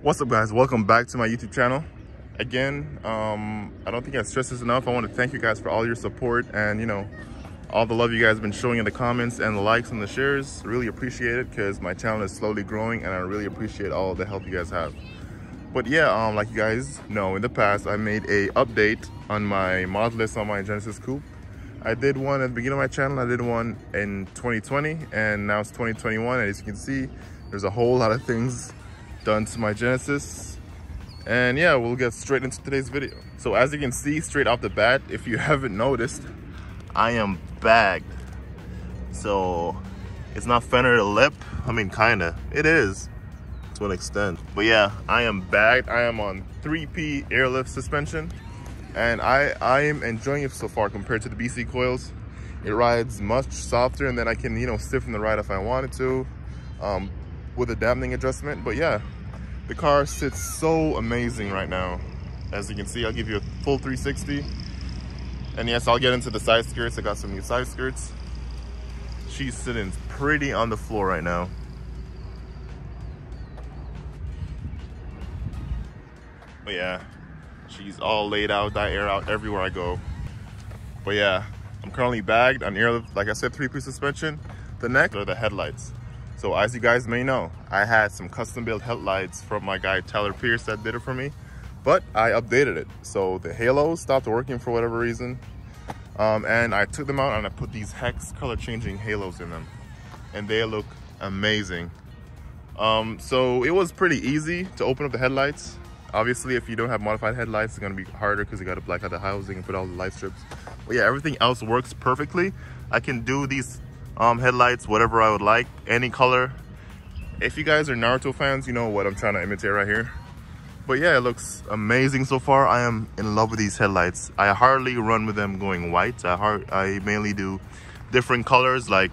What's up, guys? Welcome back to my YouTube channel. Again, I don't think I stress this enough. I want to thank you guys for all your support and, all the love you guys have been showing in the comments and the likes and the shares. Really appreciate it because my channel is slowly growing and I really appreciate all the help you guys have. But yeah, like you guys know, in the past, I made a update on my mod list on my Genesis Coupe. I did one at the beginning of my channel. I did one in 2020 and now it's 2021. And as you can see, there's a whole lot of things done to my Genesis. And yeah, we'll get straight into today's video. So as you can see straight off the bat, if you haven't noticed, I am bagged. So it's not fender to lip. I mean, kinda, it is to an extent. But yeah, I am bagged. I am on 3P airlift suspension and I am enjoying it so far compared to the BC coils. It rides much softer and then I can, stiffen the ride if I wanted to with a dampening adjustment. But yeah, the car sits so amazing right now. As you can see, I'll give you a full 360. And yes, I'll get into the side skirts. I got some new side skirts. She's sitting pretty on the floor right now. But yeah, she's all laid out, that air out everywhere I go. But yeah, I'm currently bagged on airlift, like I said, 3P suspension. The next are the headlights. So as you guys may know, I had some custom built headlights from my guy Tyler Pierce that did it for me, but I updated it. So the halos stopped working for whatever reason. And I took them out and I put these hex color changing halos in them and they look amazing. So it was pretty easy to open up the headlights. Obviously, if you don't have modified headlights, it's gonna be harder because you gotta black out the housing and put all the light strips. But yeah, everything else works perfectly. I can do these headlights whatever I would like, any color. If you guys are Naruto fans, you know what I'm trying to imitate right here. But yeah, it looks amazing so far. I am in love with these headlights. I hardly run with them going white. I mainly do different colors like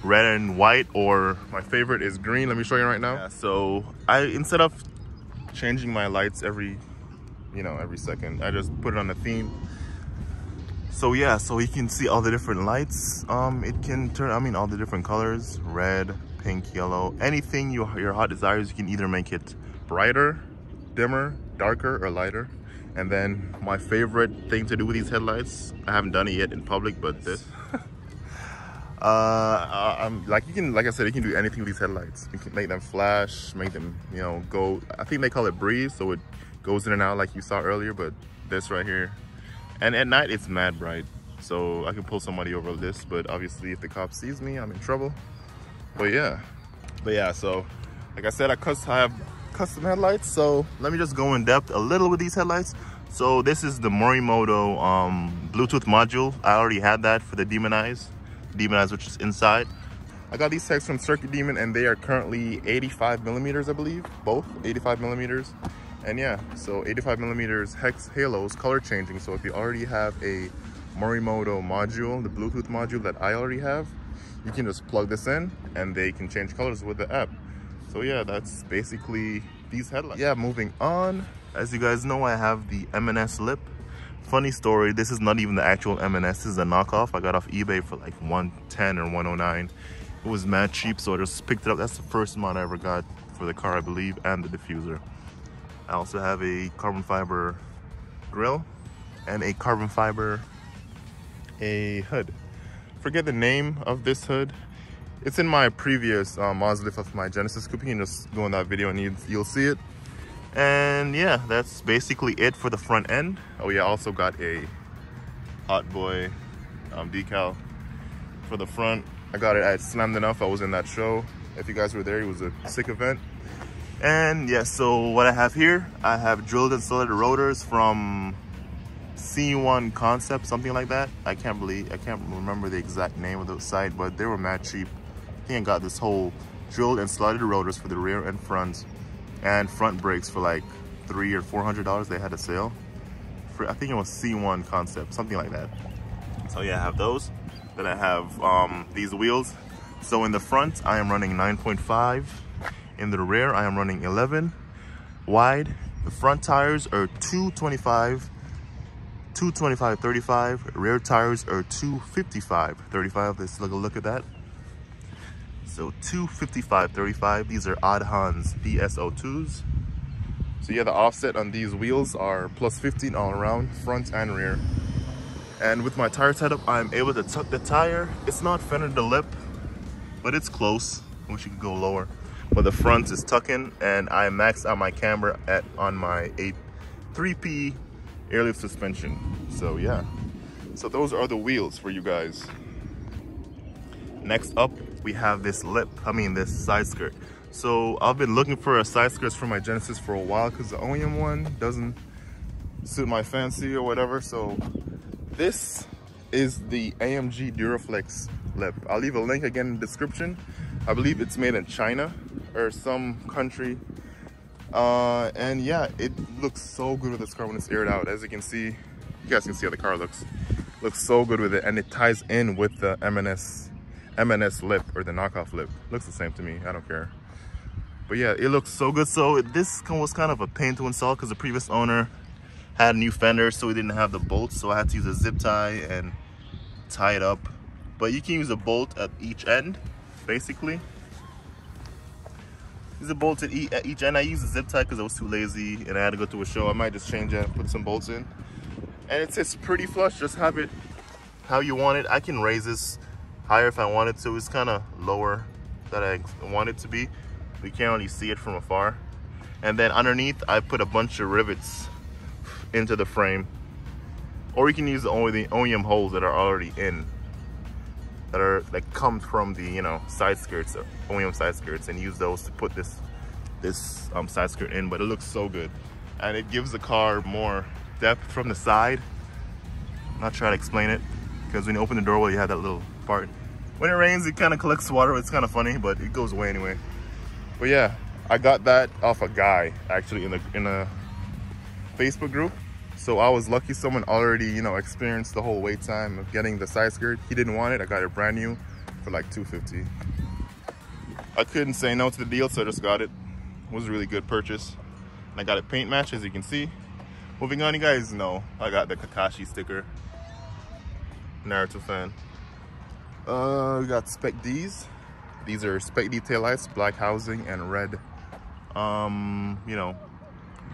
red and white, or my favorite is green. Let me show you right now. Yeah, so instead of changing my lights every second, I just put it on a theme. So yeah, so you can see all the different lights. It can turn, all the different colors, red, pink, yellow, anything your heart desires. You can either make it brighter, dimmer, darker, or lighter. And then my favorite thing to do with these headlights, I haven't done it yet in public, but this. Like I said, you can do anything with these headlights. You can make them flash, make them, go, I think they call it breeze, so it goes in and out like you saw earlier, but this right here. And at night, it's mad bright. So I can pull somebody over this, but obviously if the cop sees me, I'm in trouble. But yeah, so like I said, I have custom headlights. So let me just go in depth a little with these headlights. So this is the Morimoto Bluetooth module. I already had that for the Demonize, which is inside. I got these hex from Circuit Demon and they are currently 85 millimeters, I believe, both 85 millimeters. And yeah, so 85 millimeters hex halos, color changing. So if you already have a Morimoto module, the Bluetooth module that I already have, you can just plug this in and they can change colors with the app. So yeah, that's basically these headlights. Yeah, moving on. As you guys know, I have the M&S lip. Funny story, this is not even the actual M&S, this is a knockoff. I got off eBay for like 110 or 109. It was mad cheap, so I just picked it up. That's the first mod I ever got for the car, I believe, and the diffuser. I also have a carbon fiber grill and a carbon fiber hood. Forget the name of this hood. It's in my previous mods lift of my Genesis Coupe. You can just go in that video and you'll see it. And yeah, that's basically it for the front end. Oh yeah, I also got a Hot Boy decal for the front. I got it at Slammed Enough. I was in that show. If you guys were there, it was a sick event. And yeah, so what I have here, I have drilled and soldered rotors from C1 Concept, something like that. I can't remember the exact name of the site, but they were mad cheap. I think I got this whole drilled and slotted rotors for the rear and front brakes for like $300 or $400. They had a sale for, I think it was C1 Concept, something like that. So yeah, I have those. Then I have these wheels. So in the front, I am running 9.5. In the rear, I am running 11 wide. The front tires are 225 35. Rear tires are 255 35. Let's look at that. So 255 35. These are Odd Hans DSO2s. So yeah, the offset on these wheels are plus 15 all around, front and rear. And with my tire setup, I'm able to tuck the tire. It's not fender to lip, but it's close. I wish you could go lower. But the front is tucking, and I maxed out my camber on my 3P airlift suspension. So yeah, so those are the wheels for you guys. Next up, we have this this side skirt. So I've been looking for a side skirts for my Genesis for a while because the OEM one doesn't suit my fancy or whatever. So this is the AMG Duraflex lip. I'll leave a link again in the description. I believe it's made in China or some country. And yeah, it looks so good with this car when it's aired out. As you can see, you guys can see how the car looks. Looks so good with it, and it ties in with the M&S lip, or the knockoff lip. Looks the same to me, I don't care. But yeah, it looks so good. So this was kind of a pain to install because the previous owner had new fenders, so he didn't have the bolts, so I had to use a zip tie and tie it up. But you can use a bolt at each end, basically. Use a bolt at each end. I used a zip tie because I was too lazy and I had to go to a show. I might just change it and put some bolts in. And it's pretty flush. Just have it how you want it. I can raise this higher if I wanted to. It's kind of lower than I want it to be. You can't really see it from afar. And then underneath, I put a bunch of rivets into the frame. Or you can use the OEM holes that are already in, that come from the, you know, side skirts, OEM side skirts, and use those to put this side skirt in. But it looks so good, and it gives the car more depth from the side. I'm not trying to explain it, because when you open the door, well, you have that little part. When it rains, it kind of collects water. It's kind of funny, but it goes away anyway. But yeah, I got that off a guy actually in a Facebook group. So I was lucky someone already, you know, experienced the whole wait time of getting the side skirt. He didn't want it. I got it brand new for like $250. I couldn't say no to the deal, so I just got it. It was a really good purchase. And I got it paint match, as you can see. Moving on, you guys know I got the Kakashi sticker. Naruto fan. We got Spec Ds. These are Spec D taillights, black housing and red, you know,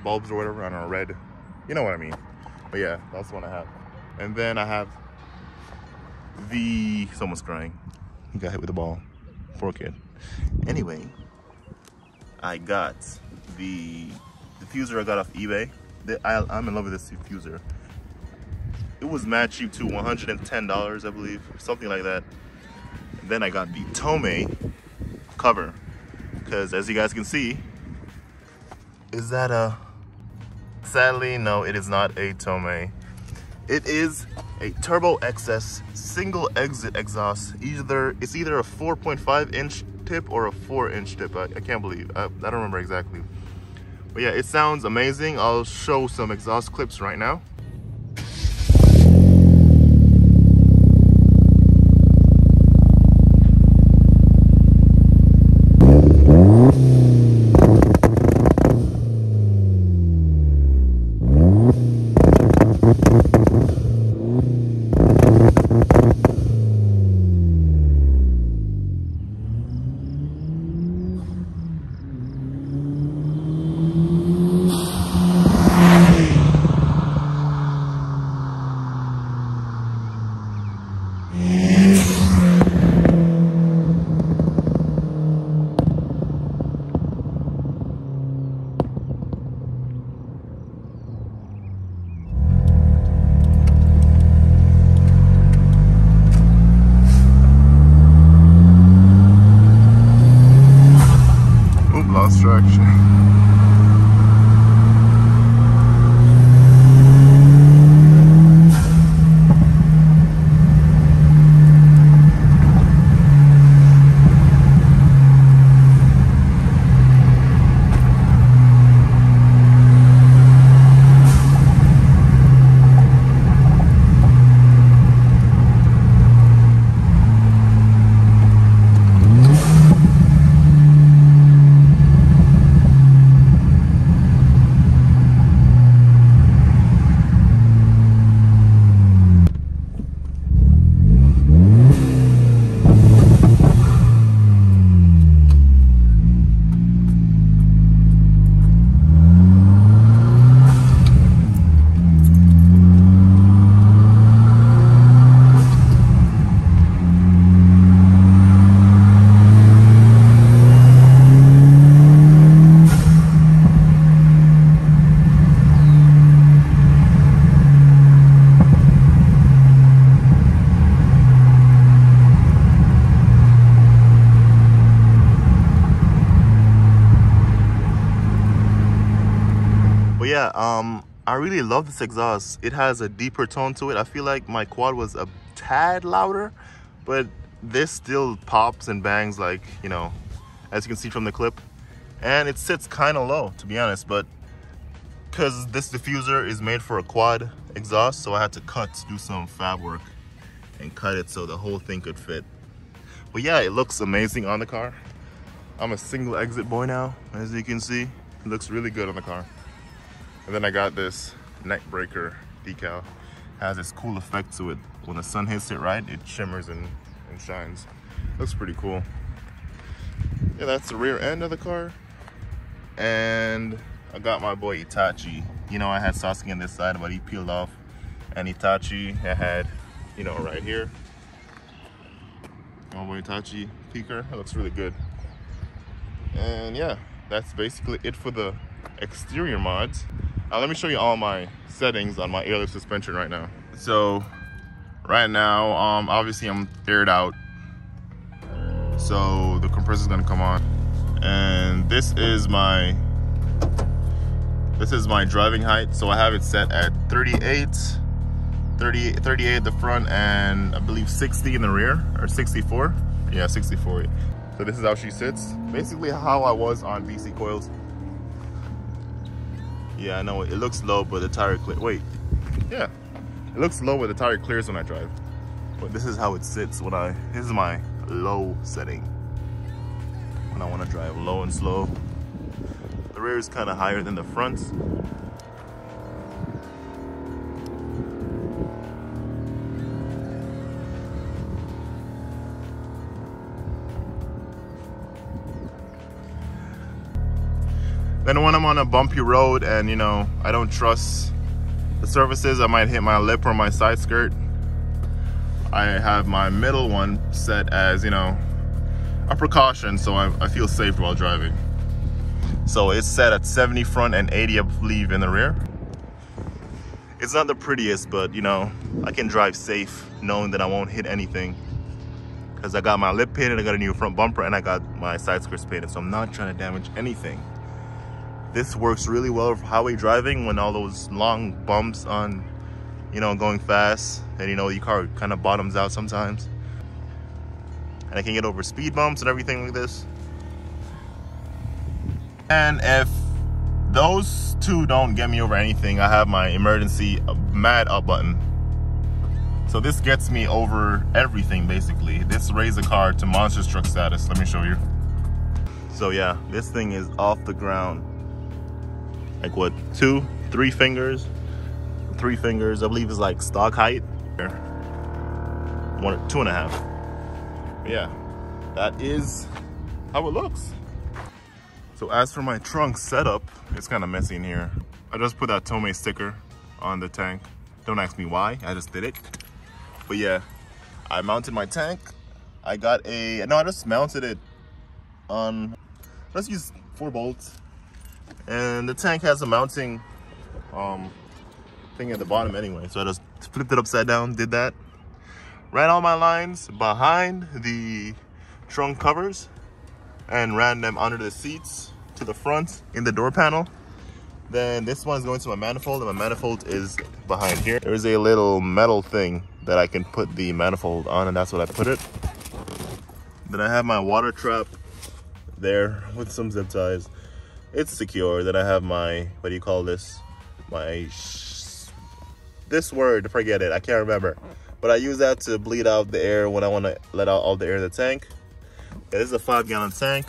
bulbs or whatever. I don't know, red. You know what I mean. But yeah, that's the one I have. And then I have someone's crying. He got hit with a ball. Poor kid. Anyway, I got the diffuser I got off eBay. I'm in love with this diffuser. It was mad cheap too, $110, I believe, something like that. And then I got the Tomei cover, because as you guys can see, is that a... Sadly, no, it is not a Tomei. It is a Turbo XS single exit exhaust. It's either a 4.5 inch tip or a 4-inch tip. I can't believe, I don't remember exactly. But yeah, it sounds amazing. I'll show some exhaust clips right now. Lost traction. yeah, I really love this exhaust. It has a deeper tone to it. I feel like my quad was a tad louder, but this still pops and bangs, like, you know, as you can see from the clip. And it sits kind of low, to be honest, but because this diffuser is made for a quad exhaust, so I had to do some fab work and cut it so the whole thing could fit. But yeah, it looks amazing on the car. I'm a single exit boy now, as you can see. It looks really good on the car. And then I got this neck breaker decal. Has this cool effect to it. When the sun hits it right, it shimmers and shines. Looks pretty cool. Yeah, that's the rear end of the car. And I got my boy Itachi. You know, I had Sasuke on this side, but he peeled off. And Itachi, I had, you know, right here. My boy Itachi peaker. It looks really good. And yeah, that's basically it for the exterior mods. Let me show you all my settings on my airlift suspension right now. So right now, obviously I'm aired out, so the compressor is gonna come on. And this is my driving height. So I have it set at 38 at the front, and I believe 60 in the rear, or 64. Yeah, 64. So this is how she sits. Basically how I was on BC Coils. Yeah, I know it looks low, but the tire clear. Wait, yeah, it looks low, but the tire clears when I drive. But this is how it sits when this is my low setting. When I want to drive low and slow. The rear is kind of higher than the front. Then when I'm on a bumpy road and, you know, I don't trust the surfaces, I might hit my lip or my side skirt. I have my middle one set as, you know, a precaution, so I feel safe while driving. So it's set at 70 front and 80, I believe, in the rear. It's not the prettiest, but, you know, I can drive safe knowing that I won't hit anything. Because I got my lip painted, I got a new front bumper, and I got my side skirts painted, so I'm not trying to damage anything. This works really well for highway driving when all those long bumps on, you know, going fast, and, you know, your car kind of bottoms out sometimes. And I can get over speed bumps and everything like this. And if those two don't get me over anything, I have my emergency mad up button. So this gets me over everything, basically. This raised the car to monster truck status. Let me show you. So yeah, this thing is off the ground. Like what, 2, 3 fingers? 3 fingers, I believe is like stock height. 2.5. Yeah, that is how it looks. So as for my trunk setup, it's kind of messy in here. I just put that Tomei sticker on the tank. Don't ask me why, I just did it. But yeah, I mounted my tank. I just mounted it on, let's use 4 bolts. And the tank has a mounting thing at the bottom anyway. So I just flipped it upside down, did that. Ran all my lines behind the trunk covers and ran them under the seats to the front in the door panel. Then this one is going to my manifold, and my manifold is behind here. There's a little metal thing that I can put the manifold on, and that's what I put it. Then I have my water trap there with some zip ties. It's secure. Then I have my, what do you call this? This word, forget it, I can't remember. But I use that to bleed out the air when I want to let out all the air in the tank. Yeah, this is a 5-gallon tank.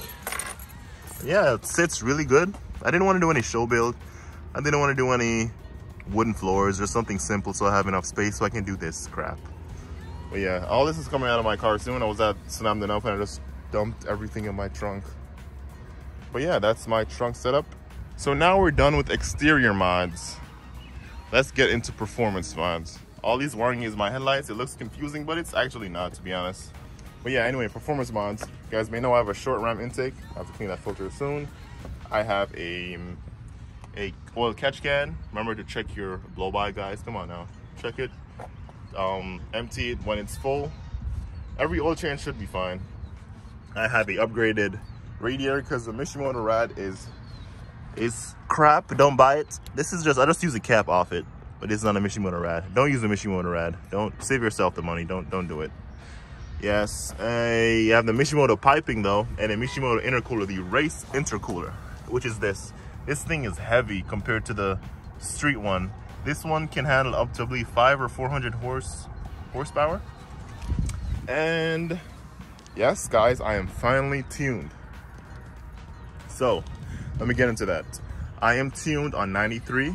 Yeah, it sits really good. I didn't want to do any show build. I didn't want to do any wooden floors or something simple, so I have enough space so I can do this crap. But yeah, all this is coming out of my car soon. I was at Snap Enough and I just dumped everything in my trunk. But yeah, that's my trunk setup. So now we're done with exterior mods. Let's get into performance mods. All these wiring is my headlights. It looks confusing, but it's actually not, to be honest. But yeah, anyway, performance mods. You guys may know I have a short ram intake. I have to clean that filter soon. I have a oil catch can. Remember to check your blow-by, guys. Come on now, check it. Empty it when it's full. Every oil change should be fine. I have a upgraded radiator because the Mishimoto Rad is It's crap. Don't buy it. This is just, I just use the cap off it, but it's not a Mishimoto rad. Don't use a Mishimoto rad. Don't save yourself the money. Don't do it. Yes, you have the Mishimoto piping though, and a Mishimoto intercooler, the race intercooler, which is this. This thing is heavy compared to the street one. This one can handle up to, I believe, 500 or 400 horsepower. And yes, guys, I am finally tuned. So let me get into that. I am tuned on 93.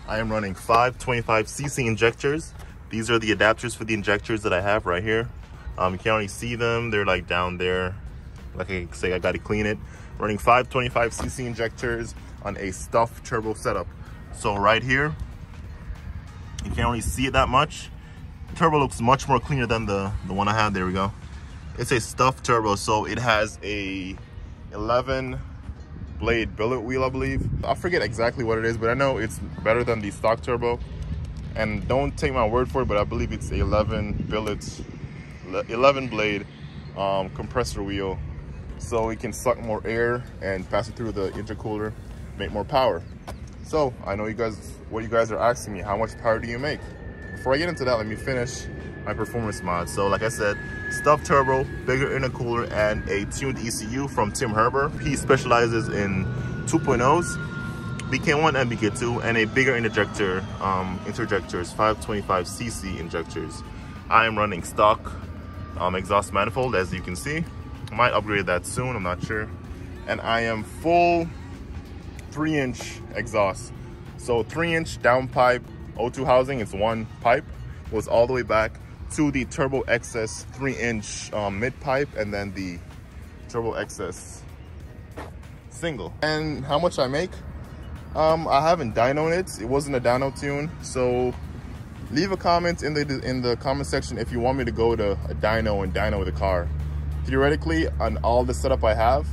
I am running 525cc injectors. These are the adapters for the injectors that I have right here. You can't really see them. They're like down there. Like I say, I got to clean it. Running 525cc injectors on a stuffed turbo setup. So right here, you can't really see it that much. Turbo looks much more cleaner than the one I had. There we go. It's a stuffed turbo, so it has a 11 blade billet wheel, I believe. I forget exactly what it is, but I know it's better than the stock turbo. And don't take my word for it, but I believe it's a 11 blade compressor wheel, so it can suck more air and pass it through the intercooler, make more power. So I know what you guys are asking me, how much power do you make? Before I get into that, let me finish my performance mod. So like I said, stuffed turbo, bigger intercooler, and a tuned ECU from Tim Herber. He specializes in 2.0s, BK1 and BK2, and a bigger interjectors, 525cc injectors. I am running stock exhaust manifold, as you can see. I might upgrade that soon, I'm not sure. And I am full 3-inch exhaust. So 3-inch downpipe O2 housing, it's one pipe, goes all the way back to the Turbo XS 3-inch mid pipe, and then the Turbo XS single. And how much I make? I haven't dynoed it. It wasn't a dyno tune, so leave a comment in the comment section if you want me to go to a dyno and dyno the car. Theoretically, on all the setup I have,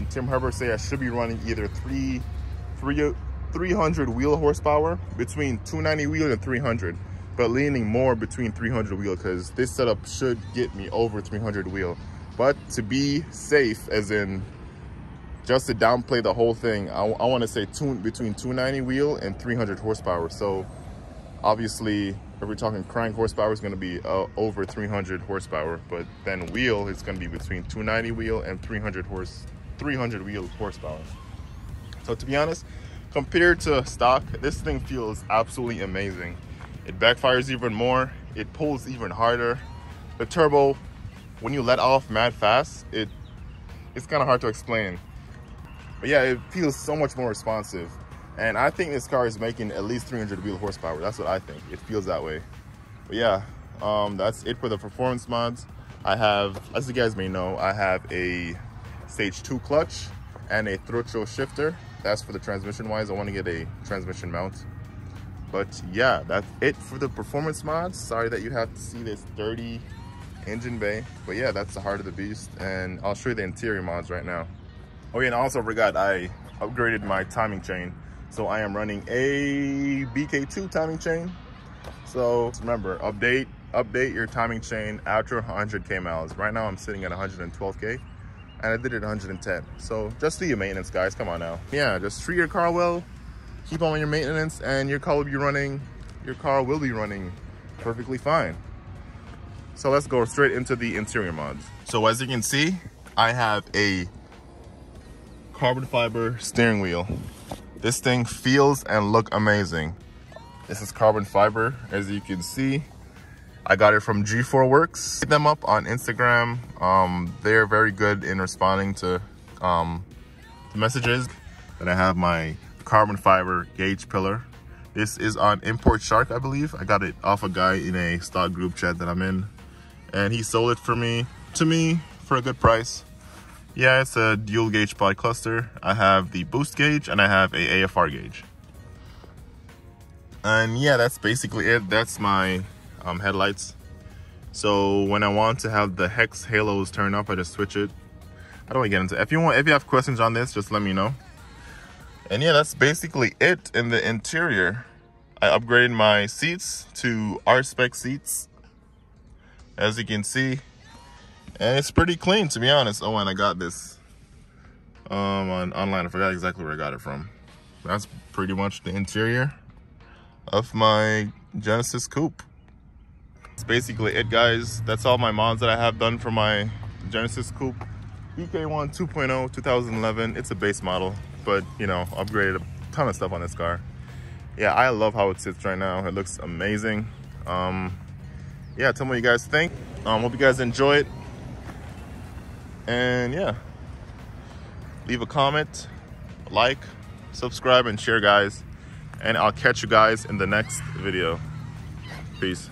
Tim Herbert say I should be running either 300 wheel horsepower, between 290 wheel and 300, but leaning more between 300 wheel, because this setup should get me over 300 wheel. But to be safe, as in just to downplay the whole thing, I want to say between 290 wheel and 300 horsepower. So obviously, if we're talking crank horsepower, is going to be over 300 horsepower, but then wheel is going to be between 290 wheel and 300 wheel horsepower. So to be honest, compared to stock, this thing feels absolutely amazing. It backfires even more. It pulls even harder. The turbo, when you let off mad fast, it's kind of hard to explain. But yeah, it feels so much more responsive. And I think this car is making at least 300 wheel horsepower. That's what I think. It feels that way. But yeah, that's it for the performance mods. I have, as you guys may know, I have a Stage 2 clutch and a throat shifter. That's for the transmission wise. I want to get a transmission mount. But yeah, that's it for the performance mods. Sorry that you have to see this dirty engine bay. But yeah, that's the heart of the beast. And I'll show you the interior mods right now. Oh yeah, and I also forgot, I upgraded my timing chain. So I am running a BK2 timing chain. So remember, update your timing chain after 100K miles. Right now I'm sitting at 112K, and I did it 110. So just do your maintenance, guys, come on now. Yeah, just treat your car well, keep on your maintenance, and your car will be running perfectly fine. So let's go straight into the interior mods. So as you can see, I have a carbon fiber steering wheel. This thing feels and look amazing. This is carbon fiber, as you can see. I got it from G4 Works. Hit them up on Instagram. They're very good in responding to messages. Then I have my carbon fiber gauge pillar. This is on Import Shark, I believe. I got it off a guy in a stock group chat that I'm in, and he sold it to me for a good price. Yeah, it's a dual gauge pod cluster. I have the boost gauge and I have a AFR gauge. And yeah, that's basically it. That's my headlights. So when I want to have the hex halos turned up, I just switch it. I don't want to get into it. If you have questions on this, just let me know. And yeah, that's basically it in the interior. I upgraded my seats to R-Spec seats, as you can see. And it's pretty clean, to be honest. Oh, and I got this online. I forgot exactly where I got it from. that's pretty much the interior of my Genesis coupe. That's basically it, guys. That's all my mods that I have done for my Genesis coupe. EK1 2.0 2011. It's a base model, but you know, upgraded a ton of stuff on this car. Yeah, I love how it sits right now. It looks amazing. Yeah, tell me what you guys think. Hope you guys enjoy it. And yeah, leave a comment, like, subscribe, and share, guys. And I'll catch you guys in the next video. Peace.